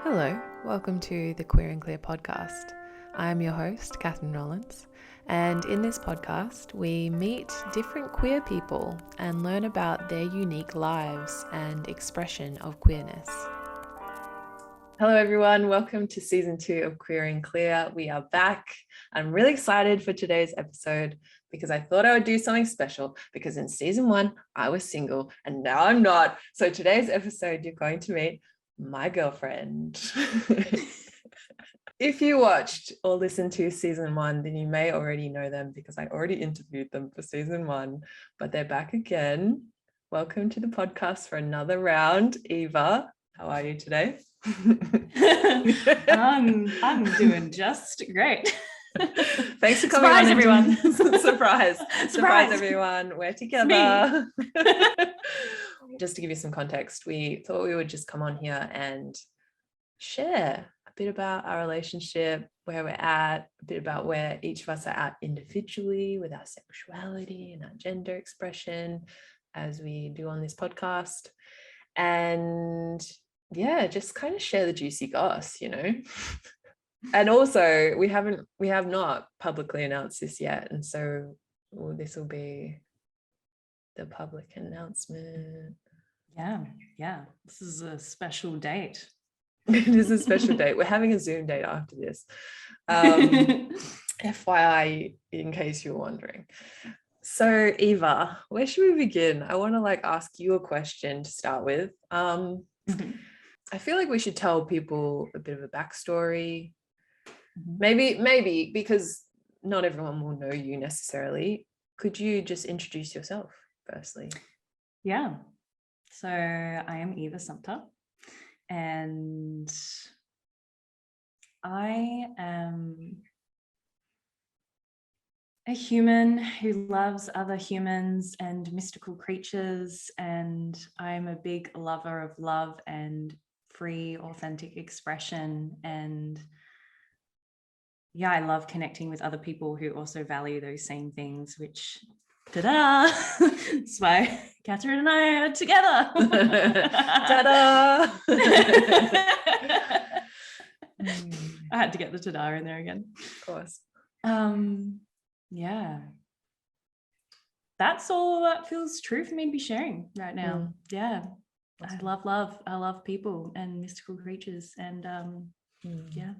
Hello, welcome to the Queer and Clear podcast. I'm your host, Catherine Rollins, and in this podcast, we meet different queer people and learn about their unique lives and expression of queerness. Hello, everyone. Welcome to season 2 of Queer and Clear. We are back. I'm really excited for today's episode because I thought I would do something special because in season 1, I was single and now I'm not. So today's episode, you're going to meet my girlfriend. If you watched or listened to season 1, then you may already know them because I already interviewed them for season 1, but they're back again. Welcome to the podcast for another round. Eva, how are you today? I'm doing just great. Thanks for coming Surprise, on, everyone. Surprise, everyone. We're together. Just to give you some context, we thought we would just come on here and share a bit about our relationship, where we're at, a bit about where each of us are at individually with our sexuality and our gender expression, as we do on this podcast. And yeah, just kind of share the juicy goss, you know. And also we have not publicly announced this yet, and so this will be the public announcement. Yeah, this is a special date. It is a special date. We're having a Zoom date after this. FYI, in case you're wondering. So Eva, where should we begin? I want to ask you a question to start with. I feel like we should tell people a bit of a backstory. Maybe because not everyone will know you necessarily. Could you just introduce yourself firstly? Yeah. So I am Eva Sumter, and I am a human who loves other humans and mystical creatures, and I'm a big lover of love and free, authentic expression. And yeah, I love connecting with other people who also value those same things, which, ta-da! That's why Catherine and I are together. Ta-da! I had to get the ta-da in there again. Of course. Yeah. That's all that feels true for me to be sharing right now. Yeah. Awesome. I love love. I love people and mystical creatures. And yeah.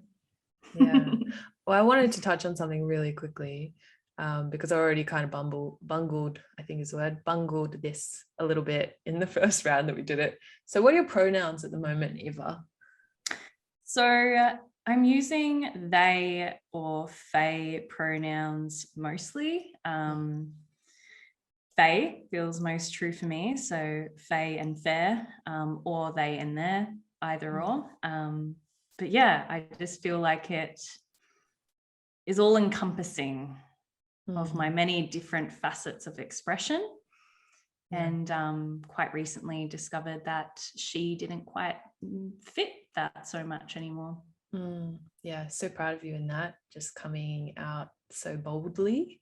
Well, I wanted to touch on something really quickly because I already kind of bungled, I think is the word, bungled this a little bit in the first round that we did it. So what are your pronouns at the moment, Eva? So I'm using they or they pronouns mostly. They feels most true for me. So they and their, or they and their, either or. But yeah, I just feel like it is all encompassing of my many different facets of expression. And quite recently discovered that she didn't quite fit that so much anymore. Yeah, so proud of you in that, just coming out so boldly.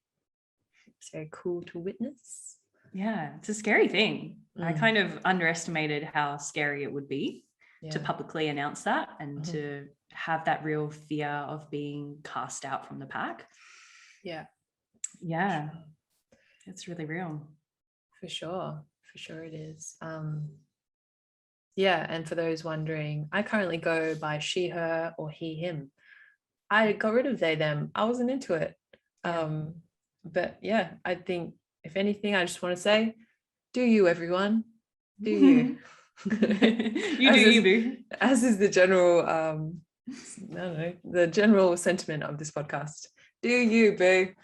It's very cool to witness. Yeah, it's a scary thing. I kind of underestimated how scary it would be to publicly announce that and to have that real fear of being cast out from the pack. Yeah, sure. It's really real. For sure it is. And for those wondering, I currently go by she, her, or he, him. I got rid of they, them. I wasn't into it. But yeah, I think if anything, I just want to say, do you, everyone? Do you? You boo. As is the general, the general sentiment of this podcast. Do you, boo?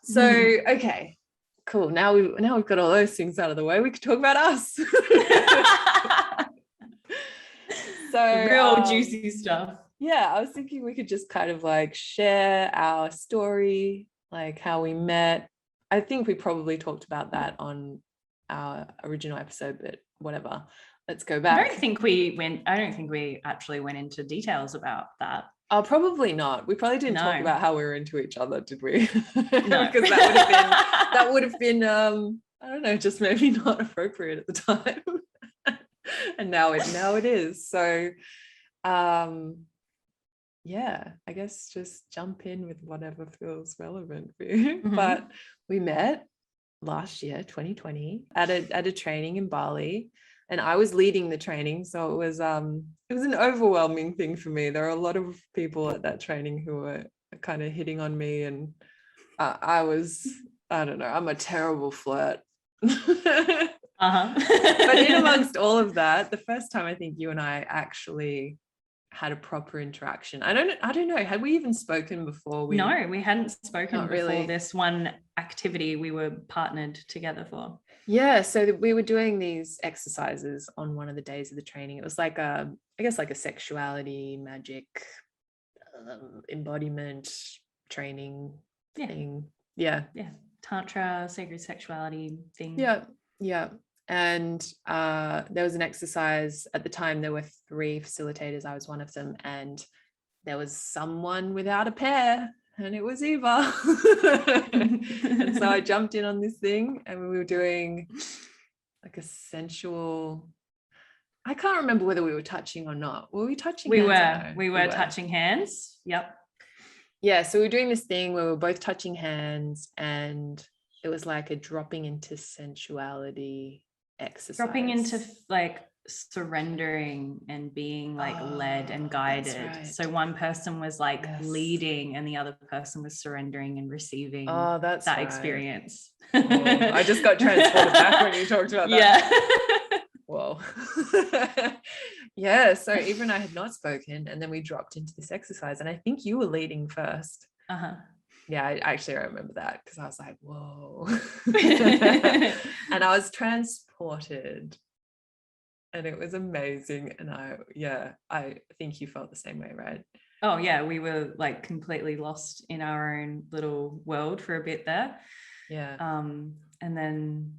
So, okay, cool. Now we've got all those things out of the way. We could talk about us. So real juicy stuff. Yeah, I was thinking we could just kind of share our story, how we met. I think we probably talked about that on our original episode, but whatever. Let's go back. I don't think we actually went into details about that. Oh, probably not. We probably didn't talk about how we were into each other, did we? No. Because that would have been I don't know, just maybe not appropriate at the time. And now it is. So yeah, I guess just jump in with whatever feels relevant for you. Mhm. But we met last year, 2020, at a training in Bali, and I was leading the training, so it was an overwhelming thing for me. There are a lot of people at that training who were kind of hitting on me, and I don't know, I'm a terrible flirt. But in amongst all of that, the first time I think you and I actually had a proper interaction. I don't know. Had we even spoken before? No, we hadn't spoken Not before really. this one activity we were partnered together for. Yeah, so we were doing these exercises on one of the days of the training. It was like I guess like a sexuality, magic, embodiment training thing. Yeah. Tantra, sacred sexuality thing. Yeah. And there was an exercise at the time. There were 3 facilitators. I was one of them, and there was someone without a pair, and it was Eva. And so I jumped in on this thing, and we were doing like a sensual, I can't remember whether we were touching or not. Were we touching hands? We were touching hands. Yep. Yeah, so we were doing this thing where we were both touching hands, and it was like a dropping into sensuality exercise. Dropping into like surrendering and being like led and guided. Right. So one person was like leading and the other person was surrendering and receiving that right. experience. I just got transported back when you talked about that. Yeah. Whoa. Yeah, so Eva and I had not spoken, and then we dropped into this exercise, and I think you were leading first. Yeah, I remember that, because I was like, whoa. And I was transported, and it was amazing. And I think you felt the same way, right? Oh yeah, we were like completely lost in our own little world for a bit there. Yeah. And then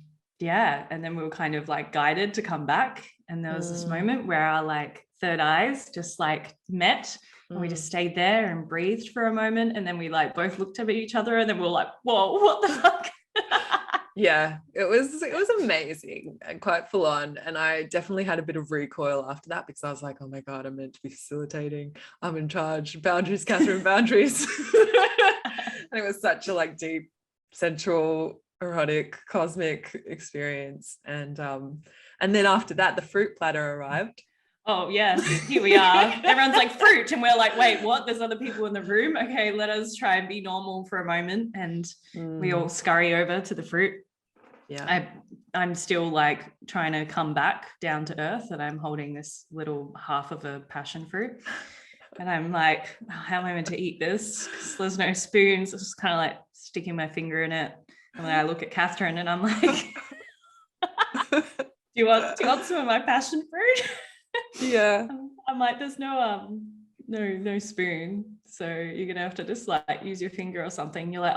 we were kind of like guided to come back, and there was this moment where our like third eyes just like met. And we just stayed there and breathed for a moment, and then we like both looked at each other, and then we were like, whoa, what the fuck? Yeah, it was amazing and quite full on. And I definitely had a bit of recoil after that, because I was like, oh my God, I'm meant to be facilitating. I'm in charge. Boundaries, Catherine, boundaries. And it was such a like deep, central, erotic, cosmic experience. And then after that, the fruit platter arrived. Oh yeah, here we are. Everyone's like fruit, and we're like, wait, what? There's other people in the room. Okay, let us try and be normal for a moment. And we all scurry over to the fruit. Yeah, I'm still like trying to come back down to earth, and I'm holding this little half of a passion fruit, and I'm like, how am I meant to eat this? Because there's no spoons. I'm just kind of like sticking my finger in it, and then I look at Catherine, and I'm like, do you want some of my passion fruit? Yeah. I'm like, there's no spoon, so you're gonna have to just like use your finger or something. You're like,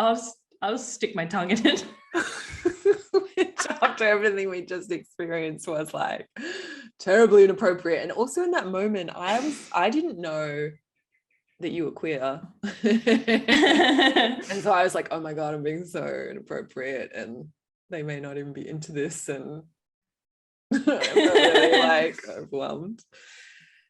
I'll stick my tongue in it. Which, after everything we just experienced, was like terribly inappropriate. And also in that moment, I didn't know that you were queer. And so I was like, oh my God, I'm being so inappropriate, and they may not even be into this, and I'm really like overwhelmed.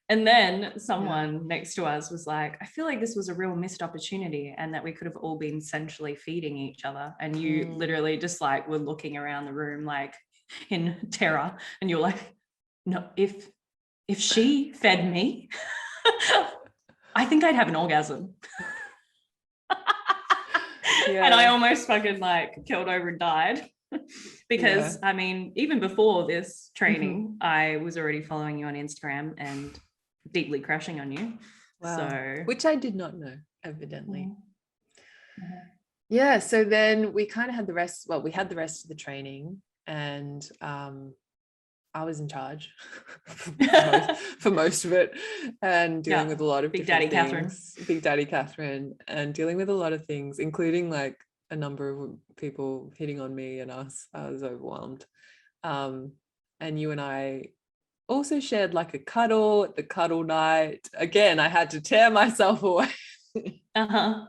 And then someone next to us was like, I feel like this was a real missed opportunity, and that we could have all been sensually feeding each other. And you literally just like were looking around the room like in terror, and you're like, no, if she fed me, I think I'd have an orgasm. And I almost fucking like killed over and died. Because I mean, even before this training, I was already following you on Instagram and deeply crushing on you. Wow. So, which I did not know, evidently. Yeah, so then we kind of had the rest of the training, and I was in charge for most of it, and dealing with a lot of Big Daddy things. Big Daddy Catherine, and dealing with a lot of things, including like a number of people hitting on me and us. I was overwhelmed. And you and I also shared like a cuddle at the cuddle night. Again, I had to tear myself away. I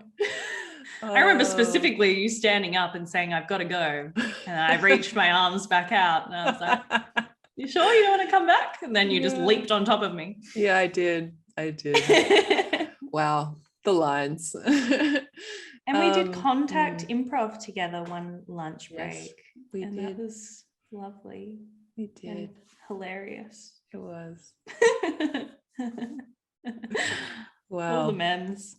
remember specifically you standing up and saying, I've got to go. And I reached my arms back out, and I was like, you sure you don't want to come back? And then you just leaped on top of me. Yeah, I did. I did. Wow, the lines. And we did contact improv together one lunch break. Yes, we and did. That was lovely. We did. And hilarious. It was. Wow. All the memes.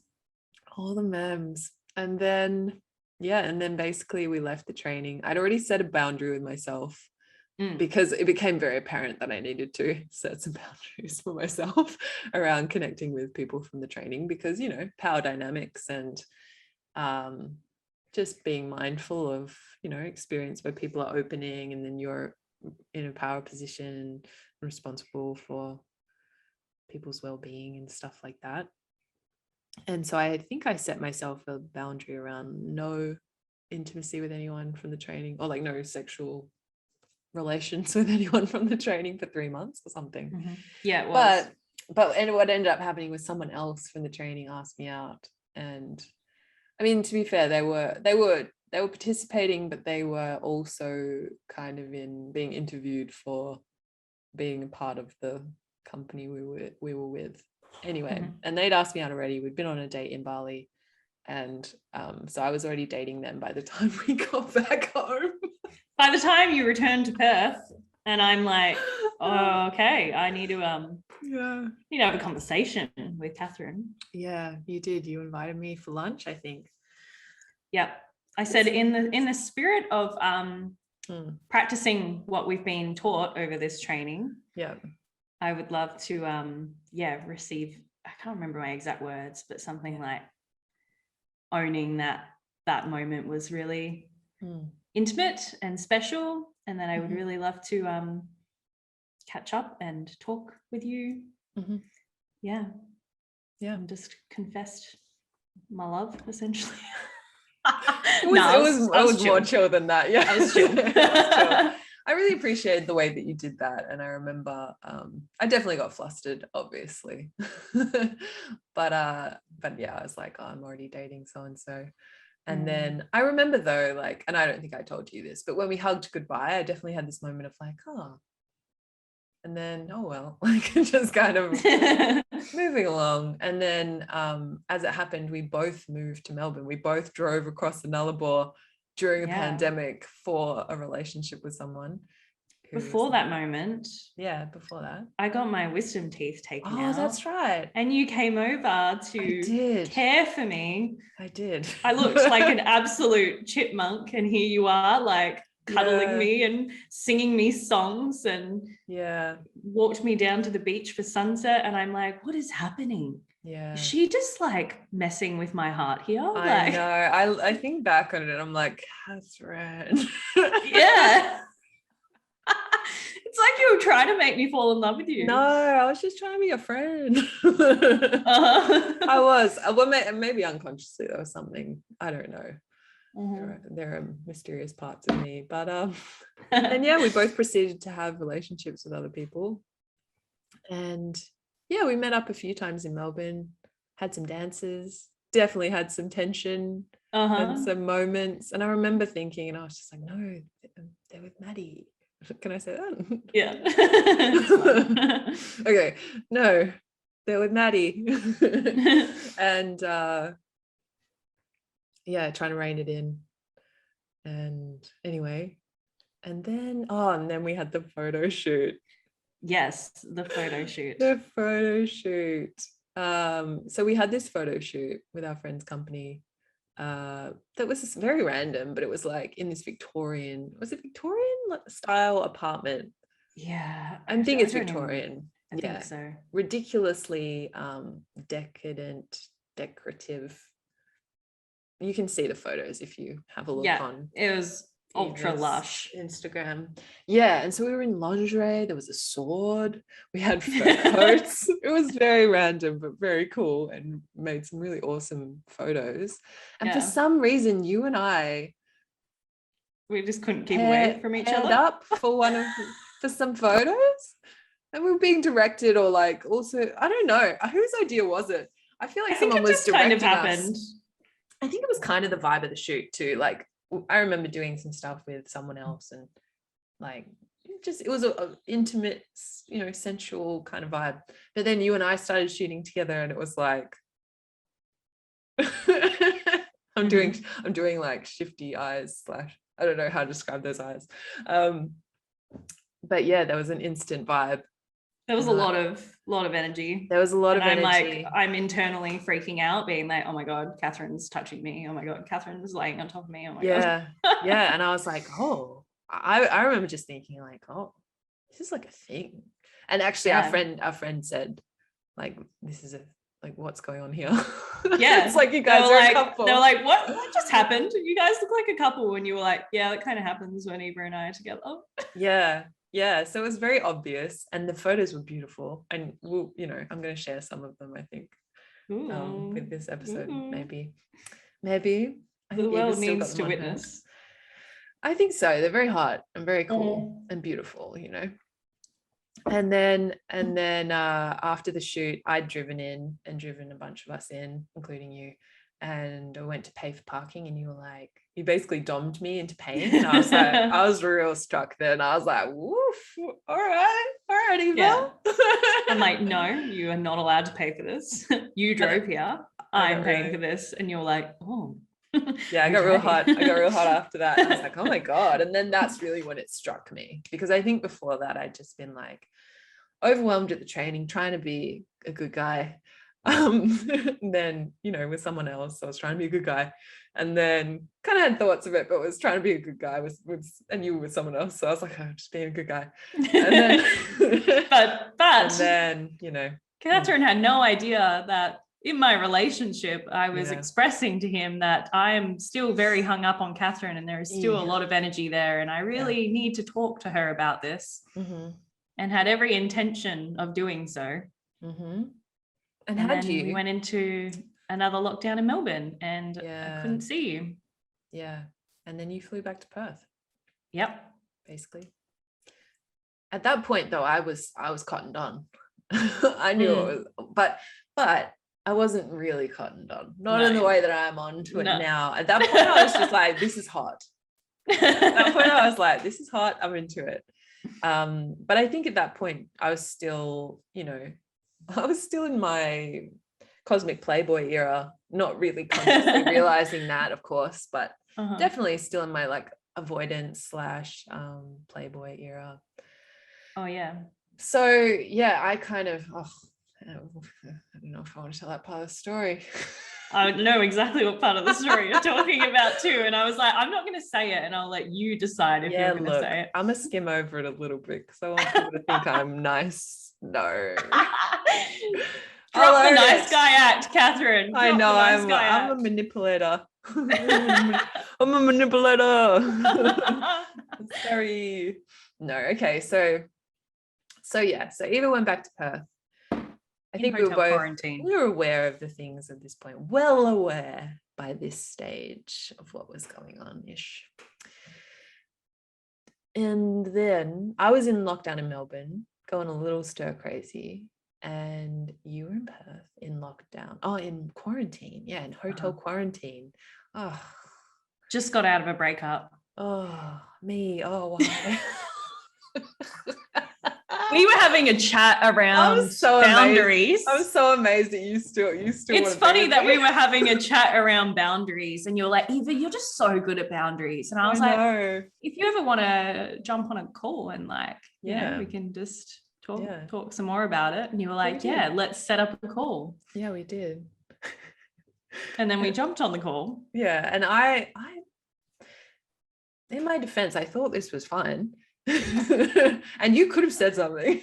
All the memes. And then, basically we left the training. I'd already set a boundary with myself because it became very apparent that I needed to set some boundaries for myself around connecting with people from the training because, you know, power dynamics and just being mindful of, you know, experience where people are opening and then you're in a power position and responsible for people's well-being and stuff like that. And so I think I set myself a boundary around no intimacy with anyone from the training, or like no sexual relations with anyone from the training for 3 months or something. Mm-hmm. Yeah, it was. But and what ended up happening was someone else from the training asked me out, and I mean, to be fair, they were participating, but they were also kind of being interviewed for being a part of the company we were with anyway. And they'd asked me out already. We'd been on a date in Bali, and so I was already dating them by the time we got back home. By the time you returned to Perth, and I'm like, oh, okay, I need to have a conversation with Catherine. Yeah, you did. You invited me for lunch, I think. Yeah, I said in the spirit of practicing what we've been taught over this training. Yeah, I would love to receive. I can't remember my exact words, but something like owning that moment was really intimate and special, and then I would really love to catch up and talk with you. Yeah, and just confessed my love, essentially. It was more chill than that. Yeah, I was chill. I really appreciated the way that you did that, and I remember I definitely got flustered, obviously, but yeah, I was like, oh, I'm already dating so and so. And then I remember though, like, and I don't think I told you this, but when we hugged goodbye, I definitely had this moment of like, oh, and then, oh, well, like just kind of moving along. And then as it happened, we both moved to Melbourne. We both drove across the Nullarbor during a pandemic for a relationship with someone. Before that moment. Yeah, before that. I got my wisdom teeth taken out. Oh, that's right. And you came over to care for me. I did. I looked like an absolute chipmunk, and here you are, like cuddling me and singing me songs, and walked me down to the beach for sunset. And I'm like, what is happening? Yeah. Is she just like messing with my heart here? I know. I think back on it, I'm like, Catherine. Yeah. It's like you were trying to make me fall in love with you. No, I was just trying to be a friend. I was. Well, maybe unconsciously there was something. I don't know. There are mysterious parts of me. But and yeah, we both proceeded to have relationships with other people. And yeah, we met up a few times in Melbourne, had some dances, definitely had some tension and some moments. And I remember thinking, and I was just like, no, they're with Maddie. Can I say that? Yeah. Okay. No, they're with Maddie. And trying to rein it in. And anyway, and then we had the photo shoot. Yes, the photo shoot. The photo shoot. So we had this photo shoot with our friend's company. That was very random, but it was like in this Victorian style apartment. Yeah, I think it's Victorian. I think so. Ridiculously decadent, decorative. You can see the photos if you have a look on. It was ultra lush Instagram. Yeah, and so we were in lingerie. There was a sword. We had fur coats. It was very random but very cool, and made some really awesome photos. And for some reason, you and I, we just couldn't keep away from each other. Up for some photos, and we were being directed, or like also I don't know whose idea was it. I feel like someone was directing kind of happened. Us. I think it was kind of the vibe of the shoot too. Like I remember doing some stuff with someone else and like it was a intimate, sensual kind of vibe. But then you and I started shooting together, and it was like I'm doing like shifty eyes slash, I don't know how to describe those eyes. But yeah, there was an instant vibe. There was a lot of energy. There was a lot of energy. Like, I'm internally freaking out, being like, oh my God, Catherine's touching me. Oh my God, Catherine's laying on top of me. Oh my God. Yeah. And I was like, oh, I remember just thinking like, oh, this is like a thing. And actually our friend said, like, this is what's going on here? Yeah. It's like you guys are a couple. They were like, what just happened? You guys look like a couple. And you were like, yeah, that kind of happens when Eva and I are together. Yeah. So it was very obvious, and the photos were beautiful. And we'll, I'm going to share some of them, I think, with this episode. Maybe. The world needs to witness. I think so. They're very hot and very cool and beautiful, And then after the shoot, I'd driven a bunch of us in, including you. And I went to pay for parking, and you basically dommed me into paying. And I was like, I was real struck then. I was like, woof, all right, Eva. Yeah. I'm like, no, you are not allowed to pay for this. You drove here. I'm paying for this. And you're like, oh. Yeah, I got real hot. After that. I was like, oh my God. And then that's really when it struck me, because I think before that I'd just been like overwhelmed at the training, trying to be a good guy. Then, with someone else, I was trying to be a good guy, and then kind of had thoughts of it, but was trying to be a good guy and you were with someone else. So I was like, oh, just being a good guy. And then, but and then, Catherine had no idea that in my relationship, I was expressing to him that I am still very hung up on Catherine, and there is still a lot of energy there. And I really need to talk to her about this, and had every intention of doing so. And then we went into another lockdown in Melbourne, and I couldn't see you. Yeah. And then you flew back to Perth. Yep. Basically. At that point though, I was cottoned on. I knew it was, but I wasn't really cottoned on. Not in the way that I'm on to it now. At that point I was just like, this is hot. At that point I was like, this is hot. I'm into it. But I think at that point I was still, I was still in my cosmic playboy era, not really consciously realizing that, of course, but definitely still in my like avoidance / playboy era. Oh yeah. So yeah, I kind of I don't know if I want to tell that part of the story. I know exactly what part of the story you're talking about too, and I was like, I'm not going to say it, and I'll let you decide if you're going to say it. I'm gonna skim over it a little bit because I want people to think I'm nice. No. Drop the nice guy act, Catherine. I know, I'm a manipulator. I'm a manipulator. Sorry. No, okay. So Eva went back to Perth. I think we were both quarantine. We were aware of the things at this point, well aware by this stage of what was going on ish. And then I was in lockdown in Melbourne, going a little stir crazy, and you were in Perth in lockdown. Oh, in quarantine. Yeah, in hotel quarantine. Oh, just got out of a breakup. Oh, me. Oh, why? We were having a chat around boundaries. I was so amazed that you still. It's funny that we were having a chat around boundaries, and you're like, Eva, you're just so good at boundaries. And I was like, if you ever want to jump on a call and we can just talk some more about it. And you were like, let's set up a call. Yeah, we did. And then we jumped on the call. Yeah, and I, in my defense, I thought this was fine. And you could have said something.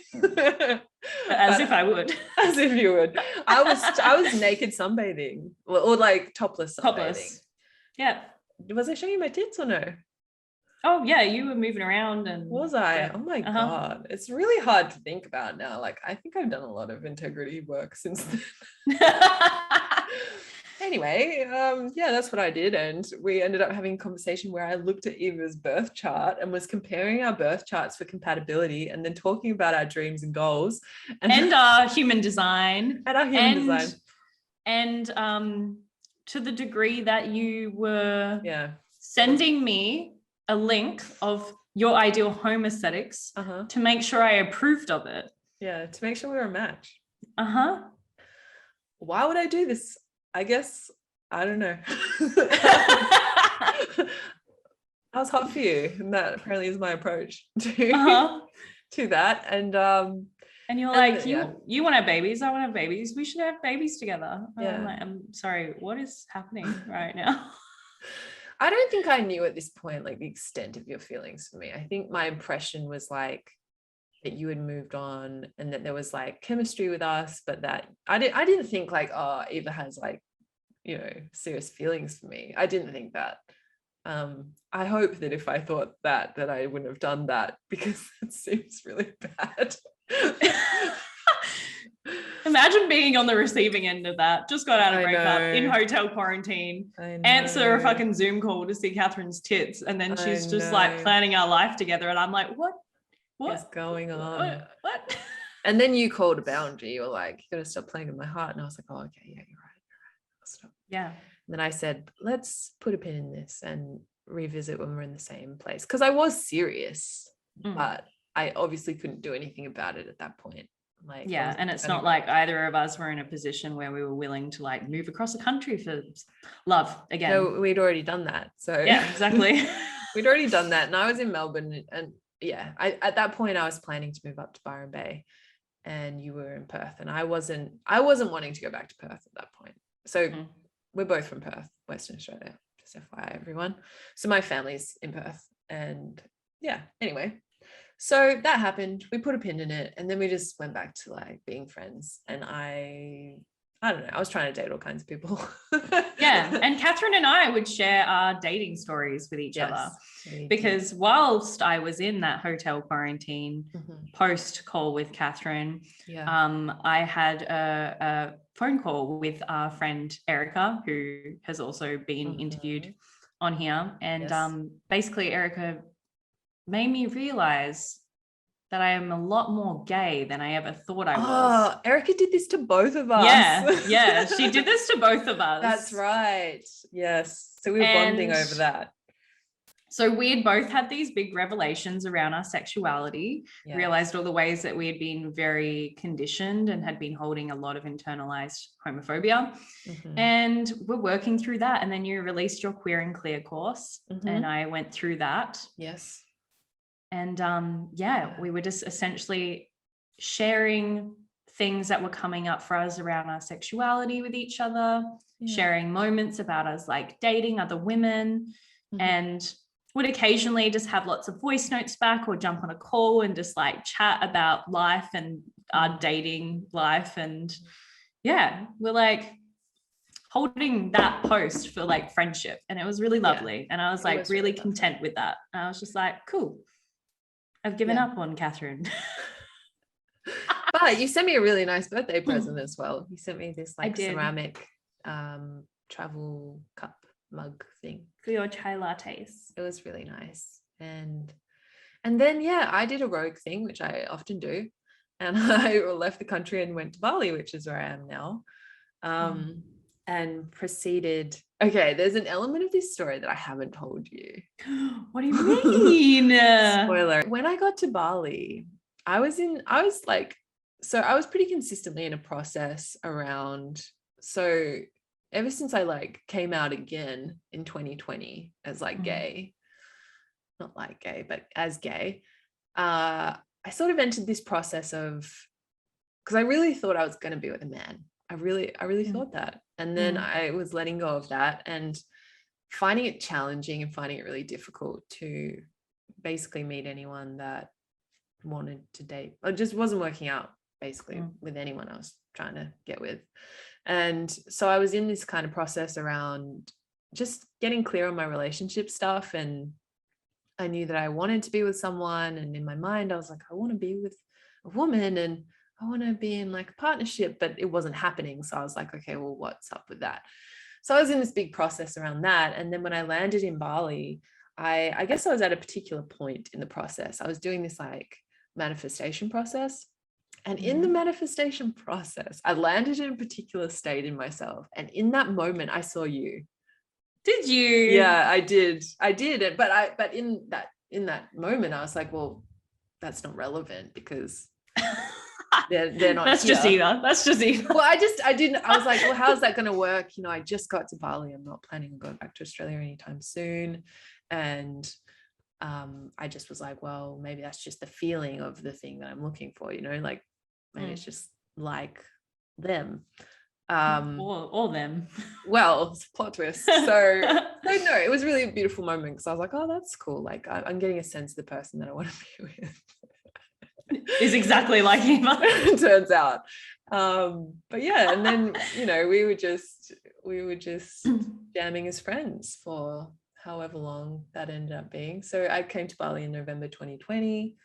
As if I would. As if you would. I was naked sunbathing or like topless sunbathing. Yeah. Was I showing you my tits or no? Oh yeah, you were moving around. And was I? Yeah. Oh my God. It's really hard to think about now. Like, I think I've done a lot of integrity work since then. Anyway, that's what I did. And we ended up having a conversation where I looked at Eva's birth chart and was comparing our birth charts for compatibility, and then talking about our dreams and goals. And our human design. And our human design. And to the degree that you were sending me a link of your ideal home aesthetics to make sure I approved of it. Yeah, to make sure we were a match. Why would I do this? I guess, I don't know. How's hot for you? And that apparently is my approach to that. And you're like, you want to have babies, I want to have babies. We should have babies together. Yeah. I'm sorry, what is happening right now? I don't think I knew at this point like the extent of your feelings for me. I think my impression was like that you had moved on and that there was like chemistry with us, but that I didn't think like, oh, Eva has like, you know, serious feelings for me. I didn't think that. I hope that if I thought that I wouldn't have done that, because it seems really bad. Imagine being on the receiving end of that. Just got out of breakup in hotel quarantine, answer a fucking Zoom call to see Catherine's tits, and then she's just like planning our life together, and I'm like, what is going on? What? And then you called a boundary. You were like, you gotta stop playing with my heart. And I was like, oh, okay, yeah, you're right. I'll stop. Yeah. And then I said, let's put a pin in this and revisit when we're in the same place. Because I was serious, but I obviously couldn't do anything about it at that point. Like, yeah, and it's not like either of us were in a position where we were willing to like move across the country for love again. No, we'd already done that. So yeah, exactly. We'd already done that. And I was in Melbourne, and yeah, at that point I was planning to move up to Byron Bay, and you were in Perth, and I wasn't wanting to go back to Perth at that point. So we're both from Perth, Western Australia, just FYI everyone. So my family's in Perth, and yeah, anyway. So that happened. We put a pin in it, and then we just went back to like being friends. And I don't know, I was trying to date all kinds of people. Yeah. And Catherine and I would share our dating stories with each other, because whilst I was in that hotel quarantine post call with Catherine, I had a phone call with our friend Erica, who has also been interviewed on here. And basically Erica made me realize that I am a lot more gay than I ever thought I was. Oh, Erica did this to both of us. Yeah, she did this to both of us. That's right. Yes. So we were bonding over that. So we had both had these big revelations around our sexuality, realized all the ways that we had been very conditioned and had been holding a lot of internalized homophobia. And we're working through that. And then you released your Queer and Clear course, and I went through that. Yes. And we were just essentially sharing things that were coming up for us around our sexuality with each other, sharing moments about us like dating other women, and would occasionally just have lots of voice notes back or jump on a call and just like chat about life and our dating life. And we're like holding that post for like friendship, and it was really lovely. And I was like really content with that. And I was just like, cool, I've given up on Catherine. But you sent me a really nice birthday present as well. You sent me this like ceramic travel cup mug thing for your chai lattes. It was really nice. And then I did a rogue thing, which I often do, and I left the country and went to Bali, which is where I am now. And proceeded. Okay, there's an element of this story that I haven't told you. What do you mean? Spoiler. When I got to Bali, I was pretty consistently in a process around, so ever since I like came out again in 2020 as like gay, not like gay, but as gay, I sort of entered this process of, because I really thought I was going to be with a man. I really thought that. And then I was letting go of that and finding it challenging and finding it really difficult to basically meet anyone that wanted to date. It just wasn't working out basically with anyone I was trying to get with. And so I was in this kind of process around just getting clear on my relationship stuff. And I knew that I wanted to be with someone. And in my mind, I was like, I want to be with a woman and I want to be in like a partnership, but it wasn't happening. So I was like, okay, well, what's up with that? So I was in this big process around that. And then when I landed in Bali, I guess I was at a particular point in the process. I was doing this like manifestation process. And in the manifestation process, I landed in a particular state in myself. And in that moment, I saw you. Did you? Yeah, I did. But in in that moment, I was like, well, that's not relevant because they're not That's here. just either. Well, I was like, well, how's that going to work? I just got to Bali. I'm not planning on going back to Australia anytime soon. And I just was like, well, maybe that's just the feeling of the thing that I'm looking for, like maybe it's just like them. Or them. Well, it's a plot twist. So no, it was really a beautiful moment because I was like, oh, that's cool. Like I'm getting a sense of the person that I want to be with. Is exactly like Eva. It turns out. But yeah, and then we were just jamming as friends for however long that ended up being. So I came to Bali in November 2020,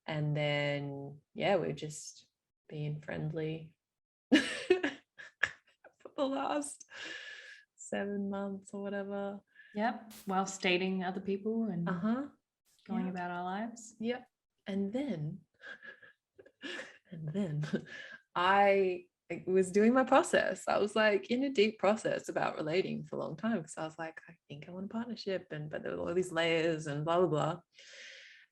and then we're just being friendly for the last 7 months or whatever. Yep, whilst dating other people and going about our lives. Yep. And then I was doing my process. I was like in a deep process about relating for a long time because I was like, I think I want a partnership, but there were all these layers and blah blah blah.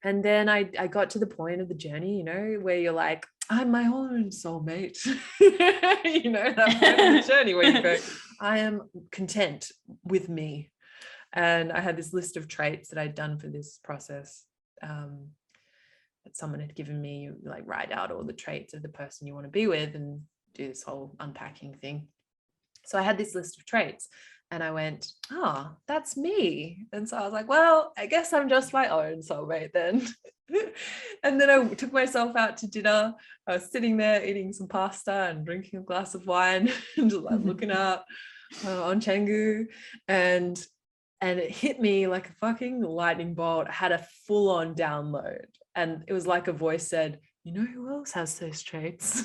And then I got to the point of the journey, where you're like, I'm my own soulmate. That point of the journey where you go, I am content with me. And I had this list of traits that I'd done for this process. That someone had given me, like write out all the traits of the person you want to be with and do this whole unpacking thing. So I had this list of traits and I went, oh, that's me. And so I was like, well, I guess I'm just my own soulmate then. And then I took myself out to dinner. I was sitting there eating some pasta and drinking a glass of wine and just like looking up on Canggu, and it hit me like a fucking lightning bolt. I had a full-on download. And it was like a voice said, you know who else has those traits?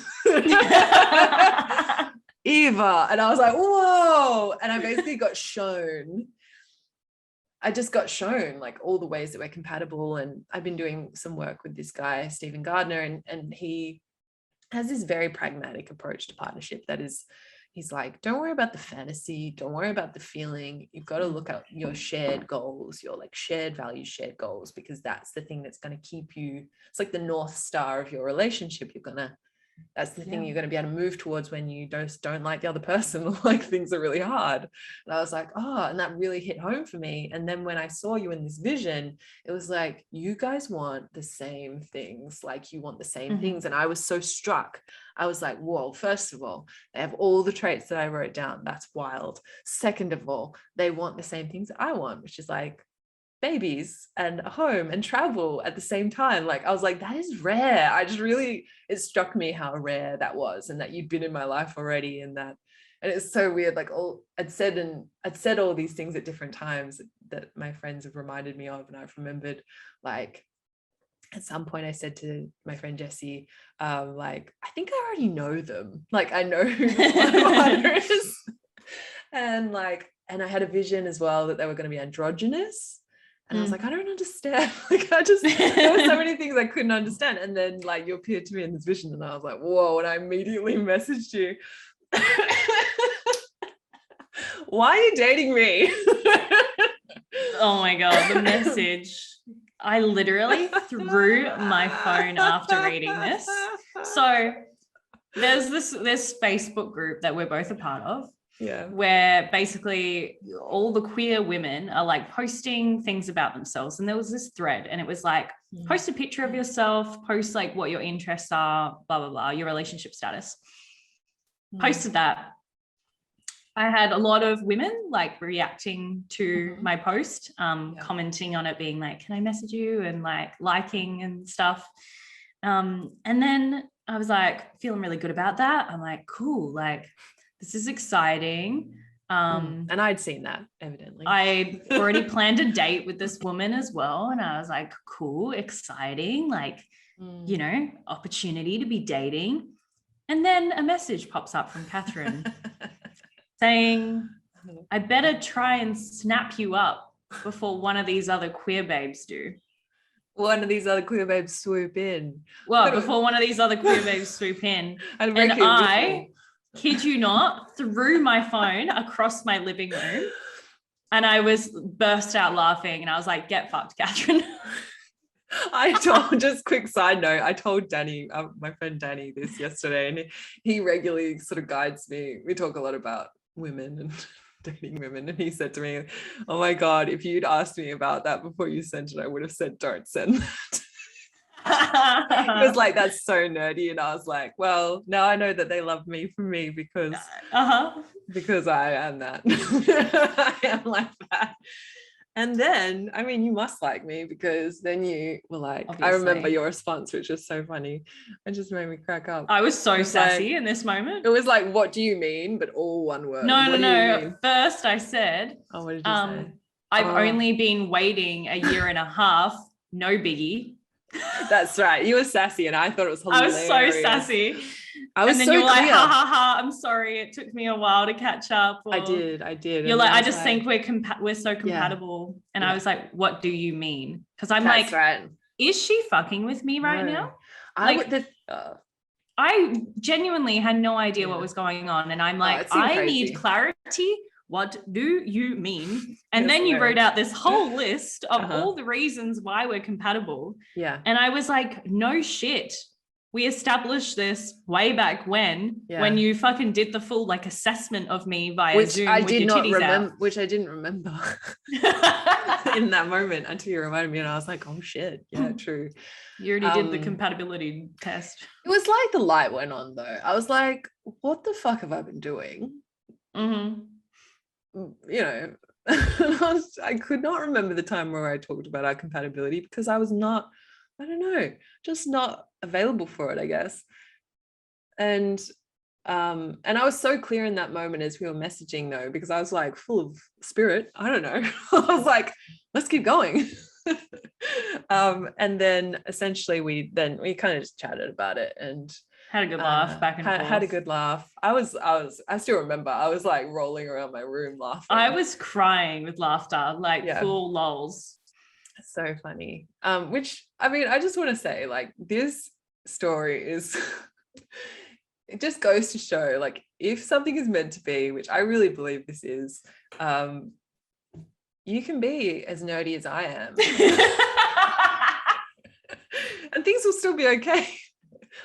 Eva. And I was like, whoa. And I basically I just got shown like all the ways that we're compatible. And I've been doing some work with this guy, Stephen Gardner, and he has this very pragmatic approach to partnership that is, he's like, don't worry about the fantasy, don't worry about the feeling. You've got to look at your shared goals, your like shared values, shared goals, because that's the thing that's going to keep you. It's like the North Star of your relationship. That's the thing you're going to be able to move towards when you don't like the other person, like things are really hard. And I was like, oh, and that really hit home for me. And then when I saw you in this vision, it was like, you guys want the same things, like you want the same things. And I was so struck. I was like, whoa, first of all, they have all the traits that I wrote down. That's wild. Second of all, they want the same things that I want, which is like babies and a home and travel at the same time. Like I was like, that is rare. It struck me how rare that was, and that you'd been in my life already, and it's so weird. Like I'd said all these things at different times that my friends have reminded me of, and I've remembered, like at some point I said to my friend Jessie, like, I think I already know them. Like I know who the partner is. And I had a vision as well that they were going to be androgynous. And I was like, I don't understand. Like there were so many things I couldn't understand. And then like you appeared to me in this vision and I was like, whoa. And I immediately messaged you. Why are you dating me? Oh my God, the message. I literally threw my phone after reading this. So there's this Facebook group that we're both a part of. Yeah. Where basically all the queer women are like posting things about themselves. And there was this thread and it was like, post a picture of yourself, post like what your interests are, blah, blah, blah, your relationship status. Posted that. I had a lot of women like reacting to my post, commenting on it, being like, can I message you? And like liking and stuff. And then I was like feeling really good about that. I'm like, cool, like, this is exciting. And I'd seen that, evidently. I already planned a date with this woman as well. And I was like, cool, exciting, like, opportunity to be dating. And then a message pops up from Catherine saying, I better try and snap you up before one of these other queer babes do. One of these other queer babes swoop in. Well, before one of these other queer babes swoop in. And I, kid you not, threw my phone across my living room And I was burst out laughing and I was like, get fucked, Catherine. Just quick side note, I told Danny, my friend Danny, this yesterday, and he regularly sort of guides me. We talk a lot about women and dating women, and he said to me, oh my God, if you'd asked me about that before you sent it, I would have said, don't send that. He was like, that's so nerdy. And I was like, well, now I know that they love me for me because I am that. I am like that. And then, I mean, you must like me because then you were like, obviously. I remember your response, which was so funny. It just made me crack up. I was so sassy in this moment. It was like, what do you mean? But all one word. No. First I said, oh, what did you say? I've only been waiting a year and a half. No biggie. That's right. You were sassy and I thought it was hilarious. I was so sassy. And then so you were like, clear. ha ha ha, I'm sorry. It took me a while to catch up. Or, I did. You're like, I just think we're so compatible. Yeah. And I was like, what do you mean? Because I'm That's like, right. Is she fucking with me right now? I genuinely had no idea what was going on. And I'm like, I need clarity. What do you mean? And then you wrote out this whole list of all the reasons why we're compatible. Yeah. And I was like, no shit. We established this way back when you fucking did the full like assessment of me via Zoom with your titties out. Which I didn't remember in that moment until you reminded me, and I was like, oh shit, yeah, true. You already did the compatibility test. It was like the light went on though. I was like, what the fuck have I been doing? Mm-hmm. You know, I could not remember the time where I talked about our compatibility because I was not, I don't know, just not available for it, I guess. And I was so clear in that moment as we were messaging though, because I was like full of spirit. I don't know. I was like, let's keep going. And then essentially we kind of just chatted about it and had a good laugh back and forth. Had a good laugh. I still remember I was like rolling around my room laughing. I was crying with laughter, like full lols. So funny. Which I mean, I just want to say, like, this story is it just goes to show, like, if something is meant to be, which I really believe this is, you can be as nerdy as I am. And things will still be okay.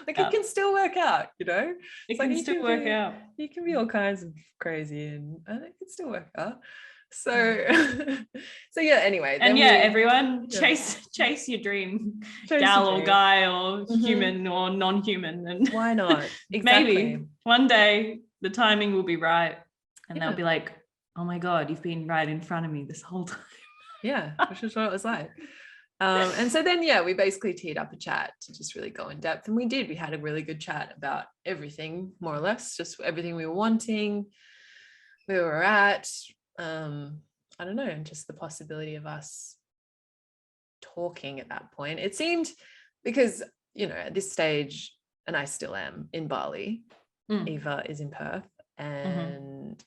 Like it can still work out, you know? It can still work out. You can be all kinds of crazy and it can still work out. So yeah, anyway. And everyone chase your dream, gal or guy or human or non-human. And why not? Exactly. Maybe one day the timing will be right and they'll be like, oh my God, you've been right in front of me this whole time. Yeah, which is what it was like. And so then, we basically teed up a chat to just really go in depth. And we had a really good chat about everything, more or less, just everything we were wanting, where we were at, I don't know, and just the possibility of us talking at that point. It seemed, because, you know, at this stage, and I still am in Bali, Eva is in Perth, and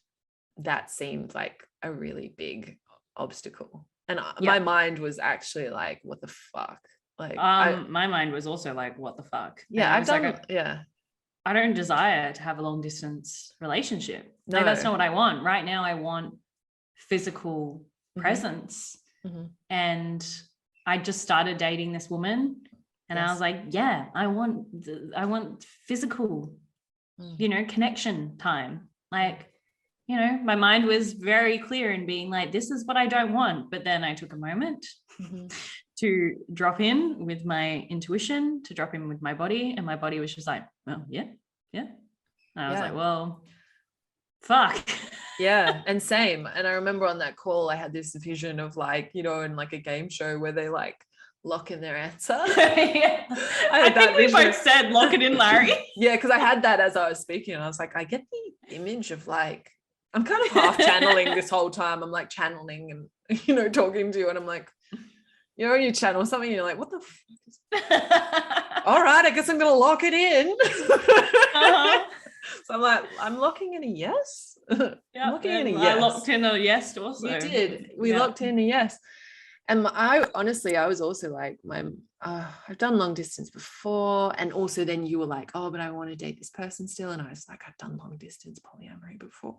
that seemed like a really big obstacle. And my mind was actually like, what the fuck? Like, my mind was also like, what the fuck? Yeah, I don't desire to have a long distance relationship. No, that's not what I want. Right now, I want physical presence. And I just started dating this woman, and I was like, yeah, I want physical, you know, connection time. Like, you know, my mind was very clear in being like, this is what I don't want. But then I took a moment to drop in with my intuition, to drop in with my body. And my body was just like, well, yeah. And I was like, well, fuck. Yeah. And same. And I remember on that call, I had this vision of like, you know, in like a game show where they like lock in their answer. I think we both said, lock it in, Larry. Yeah. Because I had that as I was speaking. And I was like, I get the image of like, I'm kind of half channeling this whole time. I'm like channeling and, you know, talking to you. And I'm like, you know, when you channel something, you're like, what the fuck is all right, I guess I'm going to lock it in. So I'm like, I'm locking in a yes. Yeah, locking in a yes. I locked in a yes also. You did. We locked in a yes. And I was also like, I've done long distance before. And also then you were like, oh, but I want to date this person still. And I was like, I've done long distance polyamory before.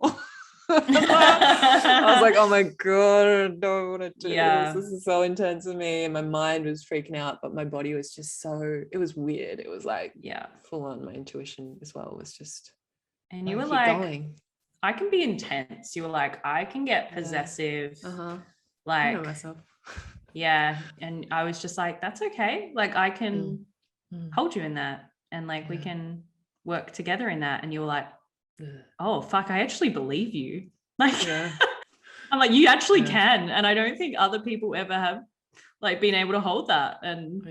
I was like, oh my God, I don't want to do Yeah. this. This is so intense for me. And my mind was freaking out, but my body was just it was weird. It was like full on. My intuition as well was just, and you were keep like, going. I can be intense. You were like, I can get possessive. Like, I know myself. Yeah. And I was just like, that's okay. Like, I can hold you in that. And like, we can work together in that. And you were like, oh, fuck, I actually believe you. Like, I'm like, you actually can. And I don't think other people ever have like been able to hold that. And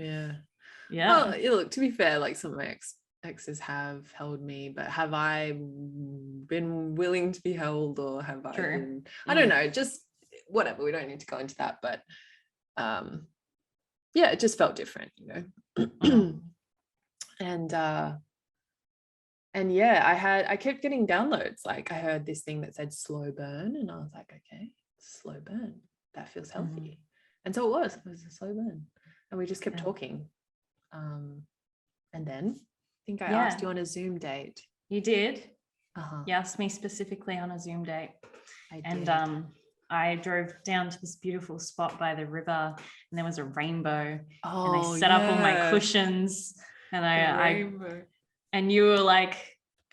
well, look, to be fair, like some of my exes have held me, but have I been willing to be held, or have I been, I don't know, just whatever, we don't need to go into that, but it just felt different, you know. And I kept getting downloads. Like I heard this thing that said slow burn, and I was like, okay, slow burn, that feels healthy. And so it was a slow burn, and we just kept talking. And then I think I asked you on a Zoom date. You did. You asked me specifically on a Zoom date. I drove down to this beautiful spot by the river, and there was a rainbow, and I set up all my cushions, and and you were like,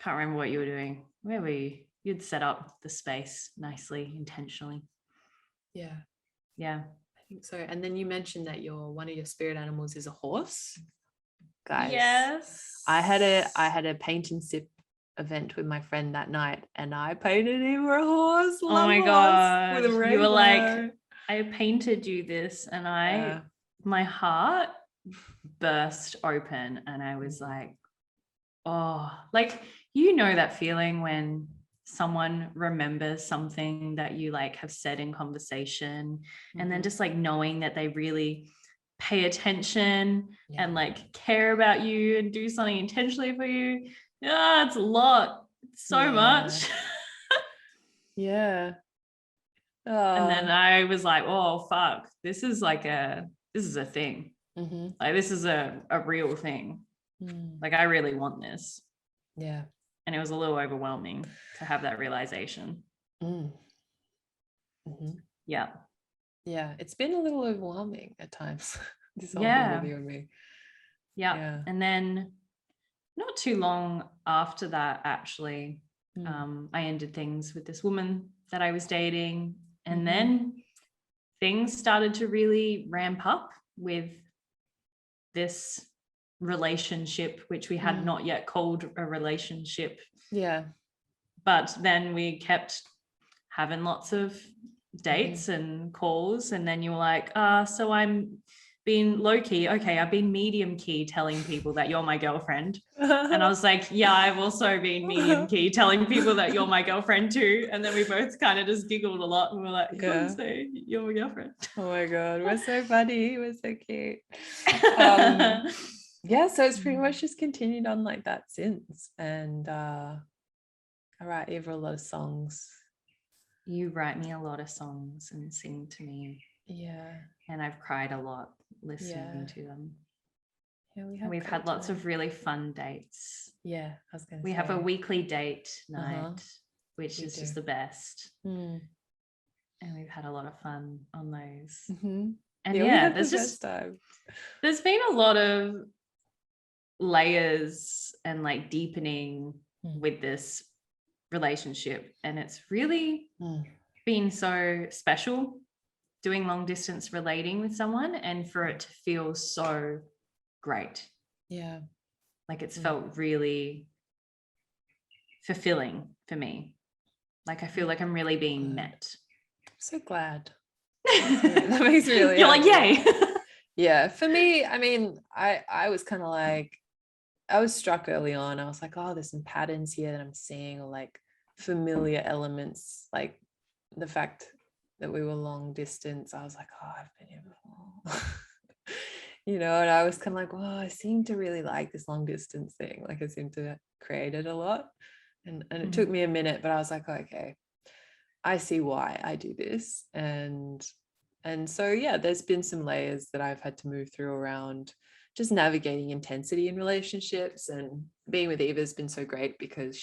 can't remember what you were doing. Where were you? You'd set up the space nicely, intentionally. Yeah. I think so. And then you mentioned that one of your spirit animals is a horse. Guys, yes, I had a paint and sip event with my friend that night, and I painted him a horse. Oh my God, with a rainbow. You were like, I painted you this, and my heart burst open, and I was like, oh, like, you know that feeling when someone remembers something that you like have said in conversation, and then just like knowing that they really pay attention and like care about you and do something intentionally for you. It's a lot. It's so much. And then I was like, oh fuck, this is a thing. Like, this is a real thing. Like, I really want this. And it was a little overwhelming to have that realization. It's been a little overwhelming at times. This whole thing with you and me. And then not too long after that, actually, I ended things with this woman that I was dating, and then things started to really ramp up with this relationship, which we had not yet called a relationship. But then we kept having lots of dates and calls, and then you were like, so I'm being low key. Okay, I've been medium key telling people that you're my girlfriend. And I was like, yeah, I've also been medium key telling people that you're my girlfriend too. And then we both kind of just giggled a lot, and we were like, so you're my girlfriend. Oh my God, we're so funny. We're so cute. So it's pretty much just continued on like that since. And I write Eva a lot of songs. You write me a lot of songs and sing to me. And I've cried a lot listening to them. We've had lots of really fun dates. We have a weekly date night, which is just the best. And we've had a lot of fun on those. And there's been a lot of layers and like deepening with this relationship, and it's really been so special doing long distance relating with someone, and for it to feel so great. Like, it's felt really fulfilling for me. Like, I feel like I'm really being met. I'm so glad. That makes me really You're happy. Like, yay. For me, I mean, I was kind of like, I was struck early on. I was like, oh, there's some patterns here that I'm seeing, or like familiar elements, like the fact that we were long distance. I was like, oh, I've been here before. And I was kind of like, well, I seem to really like this long distance thing. Like, I seem to create it a lot. And it took me a minute, but I was like, oh, okay, I see why I do this. And so, there's been some layers that I've had to move through around just navigating intensity in relationships. And being with Eva has been so great because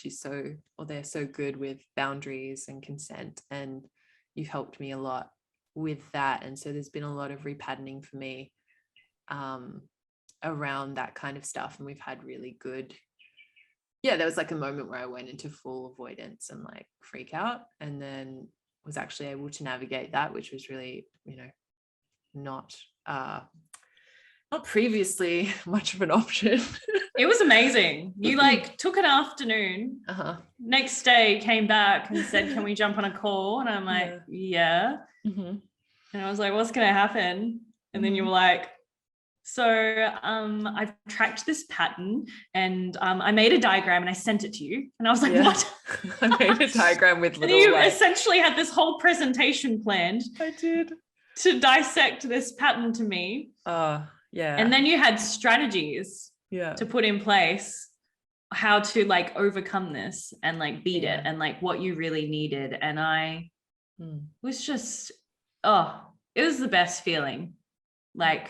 they're so good with boundaries and consent, and you've helped me a lot with that. And so there's been a lot of repatterning for me around that kind of stuff. And we've had really good, there was like a moment where I went into full avoidance and like freak out, and then was actually able to navigate that, which was really, not previously much of an option. It was amazing. You like took an afternoon, next day came back and said, can we jump on a call? And I'm like, yeah. And I was like, what's going to happen? And then you were like, so I've tracked this pattern and I made a diagram and I sent it to you. And I was like, what? I made a diagram with little, and you essentially had this whole presentation planned. I did. To dissect this pattern to me. Yeah. And then you had strategies to put in place how to like overcome this and like beat it, and like what you really needed. And I was just, it was the best feeling. Like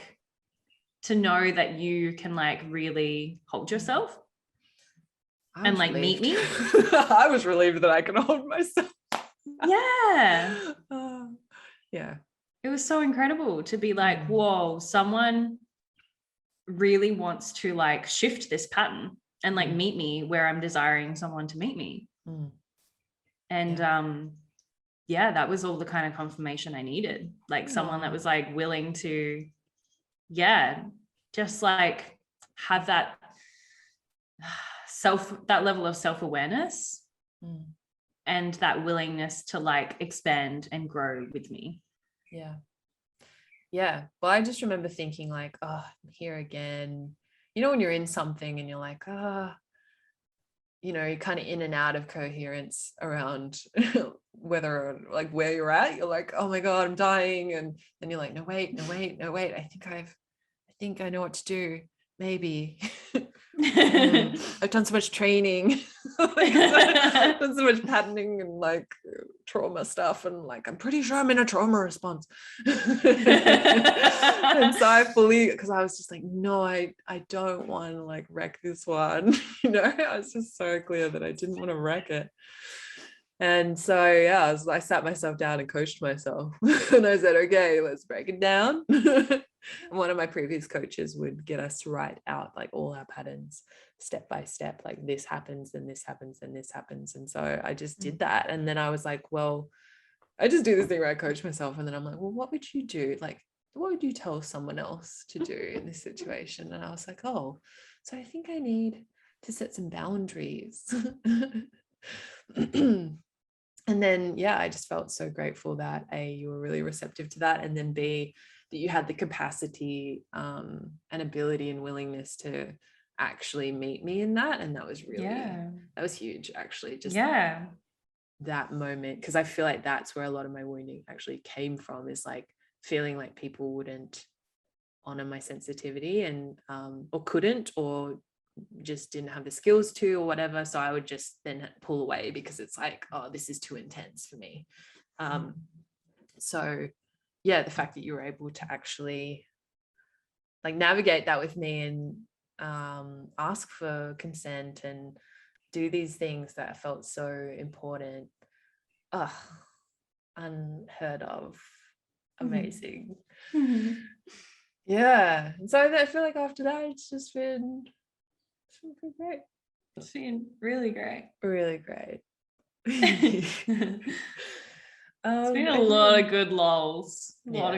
to know that you can like really hold yourself and like meet me. I was relieved that I can hold myself. Yeah. Yeah. It was so incredible to be like, whoa, someone really wants to like shift this pattern and like meet me where I'm desiring someone to meet me. And that was all the kind of confirmation I needed. Like someone that was like willing to, just like have that level of self-awareness and that willingness to like expand and grow with me. Well, I just remember thinking like, I'm here again. When you're in something and you're like, you're kind of in and out of coherence around whether like where you're at. You're like, oh my God, I'm dying. And then you're like, no, wait. I think I know what to do. Maybe. I've done so much training, I've done so much patterning and like trauma stuff, and like I'm pretty sure I'm in a trauma response. And so I fully, because I was just like, no, I don't want to like wreck this one. I was just so clear that I didn't want to wreck it. And so I sat myself down and coached myself, and I said, okay, let's break it down. One of my previous coaches would get us to write out like all our patterns step by step, like this happens, then this happens, then this happens. And so I just did that. And then I was like, well, I just do this thing where I coach myself. And then I'm like, well, what would you do? Like, what would you tell someone else to do in this situation? And I was like, so I think I need to set some boundaries. And then, I just felt so grateful that A, you were really receptive to that. And then B, that you had the capacity and ability and willingness to actually meet me in that. And that was really, that was huge, actually. Just that moment. Because I feel like that's where a lot of my wounding actually came from, is like feeling like people wouldn't honor my sensitivity and or couldn't, or just didn't have the skills to, or whatever. So I would just then pull away because it's like, oh, this is too intense for me. So the fact that you were able to actually like navigate that with me and ask for consent and do these things that felt so important, unheard of, amazing. And so I feel like after that it's been great. It's been really great. It's been a lot of good lols. We have a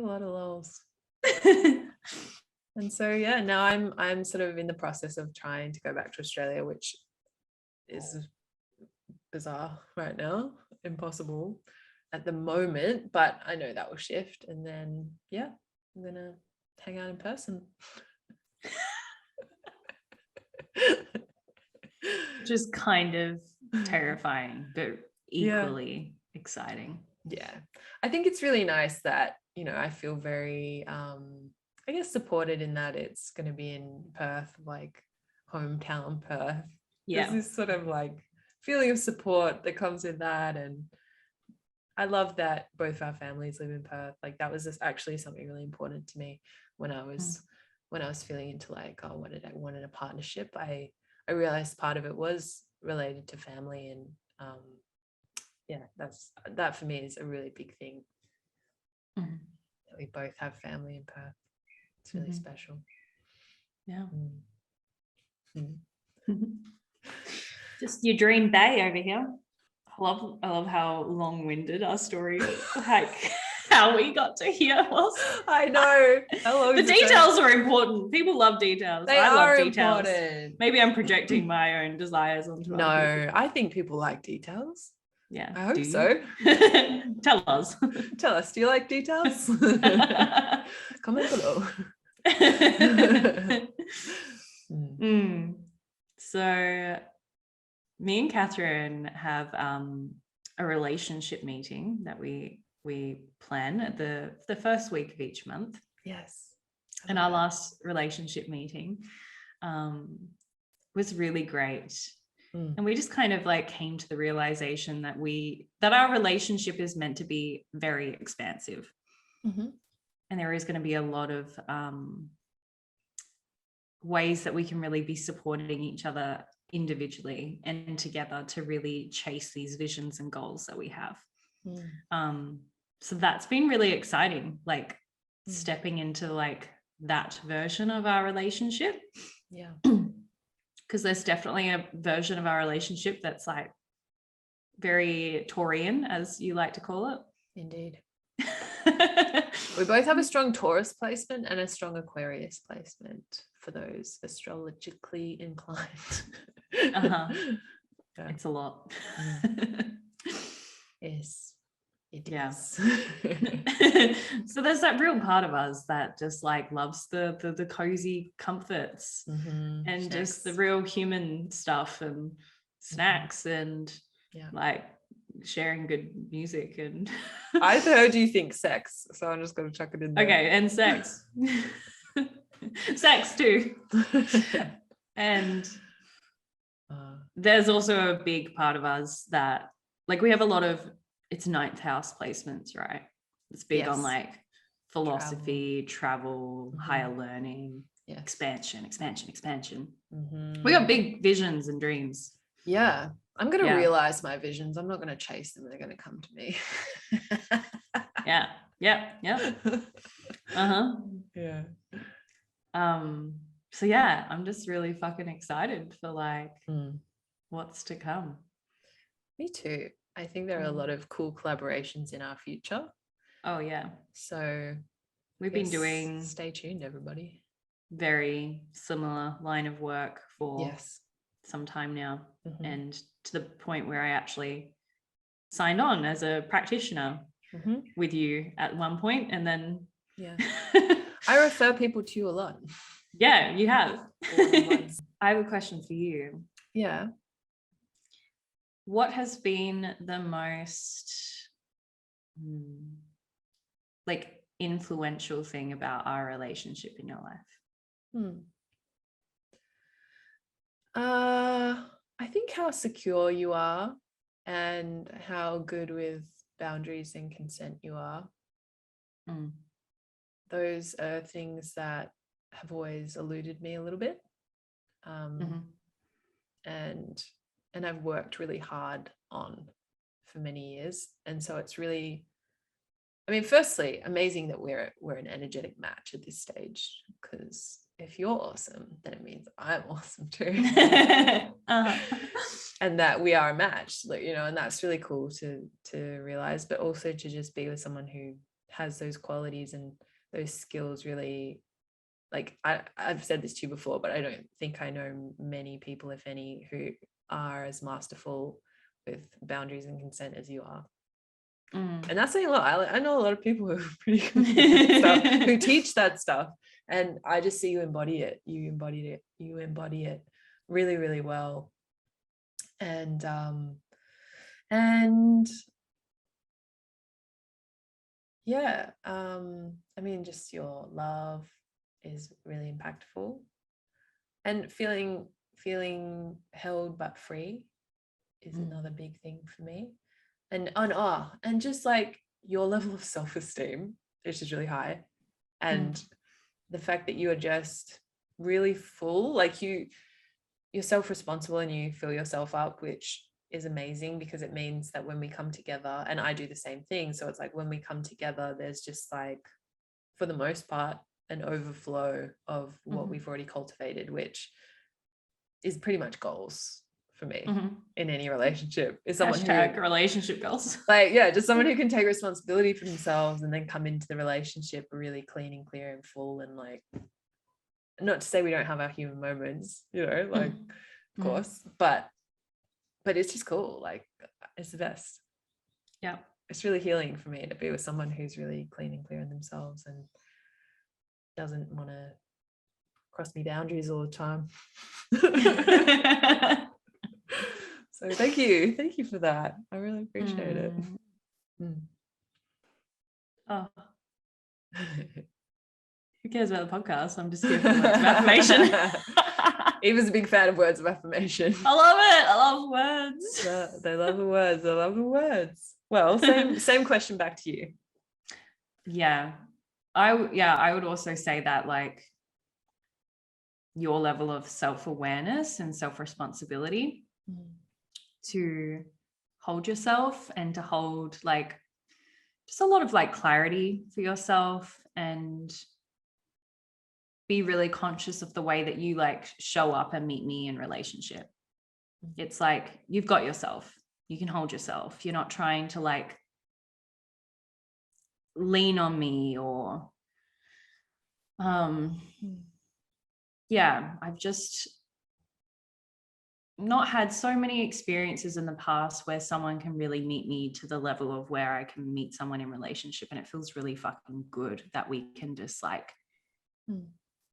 lot of lols. And so now I'm sort of in the process of trying to go back to Australia, which is bizarre right now, impossible at the moment, but I know that will shift. And then I'm gonna hang out in person. Which is kind of terrifying, but equally exciting. I think it's really nice that I feel very I guess supported in that it's going to be in Perth, like hometown Perth. There's this sort of like feeling of support that comes with that, and I love that both our families live in Perth. Like that was just actually something really important to me when I was feeling into like, oh, what did I want in a partnership? I realized part of it was related to family, and yeah, that for me is a really big thing. Mm. That we both have family in Perth. It's really special. Yeah. Mm. Just your dream bay over here. I love how long-winded our story is, like how we got to here was. I know. The details are important. People love details. I love details. Important. Maybe I'm projecting my own desires onto other people. No, I think people like details. Yeah. I hope so. Tell us. Tell us, do you like details? Comment below. So me and Catherine have a relationship meeting that we plan at the first week of each month. Yes. And our last relationship meeting was really great. And we just kind of like came to the realization that our relationship is meant to be very expansive. And there is going to be a lot of ways that we can really be supporting each other individually and together to really chase these visions and goals that we have. So that's been really exciting, like stepping into like that version of our relationship. Yeah. Because there's definitely a version of our relationship that's like very Taurian, as you like to call it. Indeed. We both have a strong Taurus placement and a strong Aquarius placement for those astrologically inclined. Yeah. It's a lot. Yes, it is. So there's that real part of us that just like loves the cozy comforts and snacks. Just the real human stuff and snacks and like sharing good music. And I've heard you think sex, so I'm just gonna chuck it in there. Okay, and sex. Sex too. And there's also a big part of us that like we have a lot of it's ninth house placements, right? It's big on like philosophy, travel, higher learning, expansion. We got big visions and dreams. Yeah, I'm gonna realize my visions. I'm not gonna chase them. They're gonna come to me. Yeah. Yeah. So yeah, I'm just really fucking excited for like what's to come. Me too. I think there are a lot of cool collaborations in our future. Oh yeah. So we've been doing, stay tuned, everybody. Very similar line of work for some time now. And to the point where I actually signed on as a practitioner with you at one point, and then I refer people to you a lot. Yeah, you have. I have a question for you. Yeah. What has been the most like influential thing about our relationship in your life? I think how secure you are and how good with boundaries and consent you are. Those are things that have always eluded me a little bit. And I've worked really hard on for many years. And so it's really, I mean, firstly, amazing that we're an energetic match at this stage, because if you're awesome, then it means I'm awesome too. And that we are a match, you know, and that's really cool to realize, but also to just be with someone who has those qualities and those skills really. Like I've said this to you before, but I don't think I know many people, if any, who are as masterful with boundaries and consent as you are. And that's saying a lot. I know a lot of people who are pretty good at stuff, who teach that stuff, and I just see you embody it. You embody it really, really well. And yeah, I mean, just your love is really impactful, and feeling held but free is another big thing for me. and just like your level of self-esteem is just really high, and the fact that you are just really full, like you're self-responsible and you fill yourself up, which is amazing, because it means that when we come together, and I do the same thing, so it's like when we come together, there's just like, for the most part, an overflow of what we've already cultivated, which is pretty much goals for me in any relationship. Is someone who, relationship goals. Like, yeah, just someone who can take responsibility for themselves and then come into the relationship really clean and clear and full, and like, not to say we don't have our human moments, you know, like of course, but it's just cool. Like, it's the best. Yeah, it's really healing for me to be with someone who's really clean and clear in themselves and doesn't want to cross me boundaries all the time. So thank you for that. I really appreciate it. Oh, who cares about the podcast? I'm just here for words of affirmation. Eva's a big fan of words of affirmation. I love it. I love words. They love the words. I love the words. Well, same question back to you. Yeah, I would also say that, like, your level of self-awareness and self-responsibility to hold yourself and to hold like just a lot of like clarity for yourself, and be really conscious of the way that you like show up and meet me in relationship. It's like, you've got yourself, you can hold yourself. You're not trying to like lean on me or I've just not had so many experiences in the past where someone can really meet me to the level of where I can meet someone in relationship, and it feels really fucking good that we can just like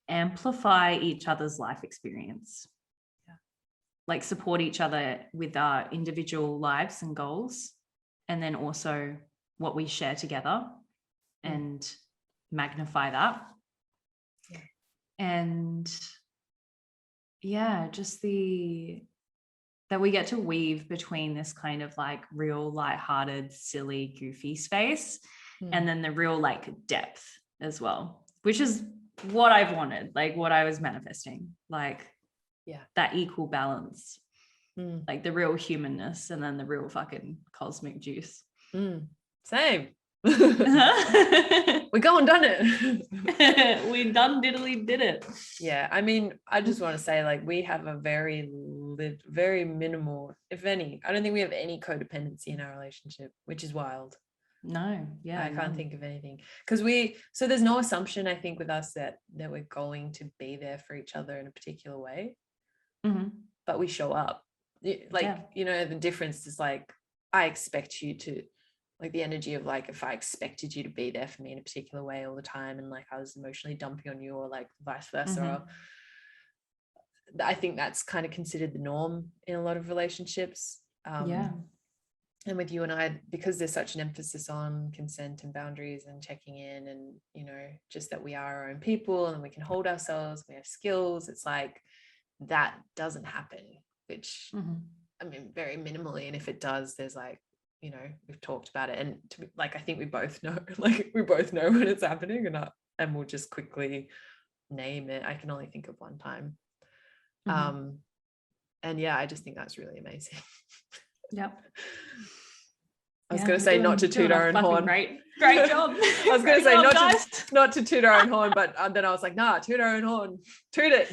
amplify each other's life experience, like support each other with our individual lives and goals, and then also what we share together and magnify that. And just that we get to weave between this kind of like real lighthearted, silly, goofy space and then the real like depth as well, which is what I've wanted, like what I was manifesting, like that equal balance, like the real humanness and then the real fucking cosmic juice. Same. We go and done it. We done diddly did it. Yeah, I mean, I just want to say, like, we have a very minimal, if any, I don't think we have any codependency in our relationship, which is wild. No, I can't think of anything, because so there's no assumption, I think, with us that we're going to be there for each other in a particular way, but we show up, like, you know, the difference is like, I expect you to, like, the energy of like, if I expected you to be there for me in a particular way all the time, and like I was emotionally dumping on you, or like vice versa, or I think that's kind of considered the norm in a lot of relationships. And with you and I, because there's such an emphasis on consent and boundaries and checking in, and, you know, just that we are our own people and we can hold ourselves, we have skills, it's like that doesn't happen, which I mean, very minimally, and if it does, there's like, you know, we've talked about it, and to be, like, I think we both know, like, we both know when it's happening, and we'll just quickly name it. I can only think of one time. And I just think that's really amazing. I was going to say, not to toot our own horn. Great job. I was going to say not to toot our own horn, but then I was like, nah, toot our own horn. Toot it.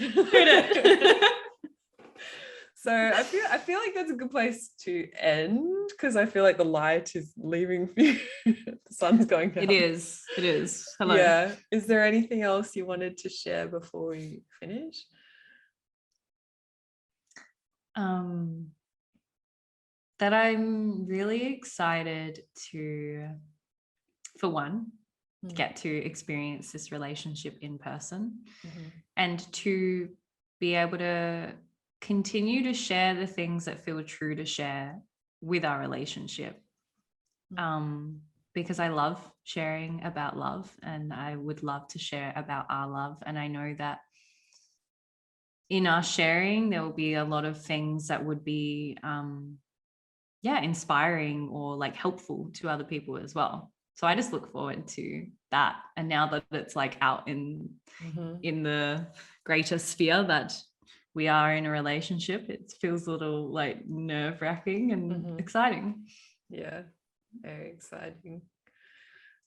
So I feel like that's a good place to end, because I feel like the light is leaving for you. The sun's going down. It is. Hello. Yeah. Is there anything else you wanted to share before we finish? That I'm really excited to, for one, get to experience this relationship in person, and to be able to continue to share the things that feel true to share with our relationship, because I love sharing about love, and I would love to share about our love. And I know that in our sharing there will be a lot of things that would be inspiring or like helpful to other people as well. So I just look forward to that. And now that it's like out in the greater sphere that we are in a relationship, it feels a little like nerve-wracking and exciting. Yeah, very exciting.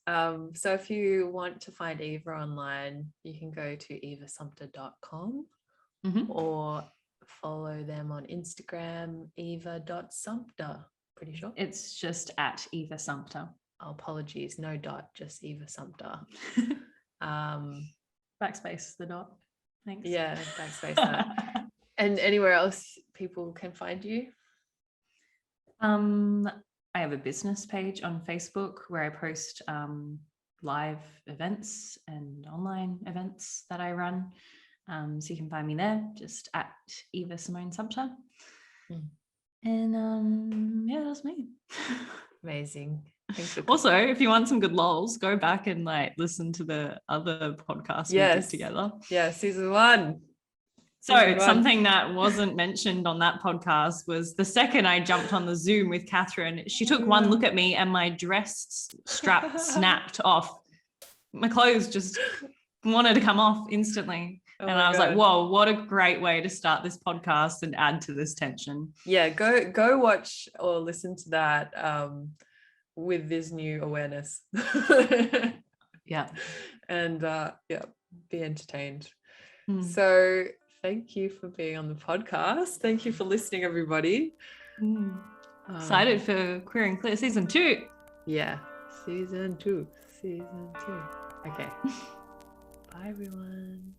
So if you want to find Eva online, you can go to evasumpter.com or follow them on Instagram, eva.sumpter. Pretty sure it's just at Eva Sumpter. Oh, apologies, no dot, just Eva Sumpter. Backspace the dot. Thanks. Yeah, backspace that. And anywhere else people can find you? I have a business page on Facebook where I post live events and online events that I run. So you can find me there, just at Eva Simone Sumpter. And yeah, that's me. Amazing. Also, if you want some good lols, go back and like listen to the other podcasts we did together. Yeah, season 1. So something that wasn't mentioned on that podcast was the second I jumped on the Zoom with Catherine, she took one look at me and my dress strap snapped off. My clothes just wanted to come off instantly. And I was like, whoa, what a great way to start this podcast and add to this tension. Yeah, go watch or listen to that with this new awareness. Yeah. And be entertained. So thank you for being on the podcast. Thank you for listening, everybody. Excited for Queer and Clear season 2. Yeah, season 2. Okay. Bye, everyone.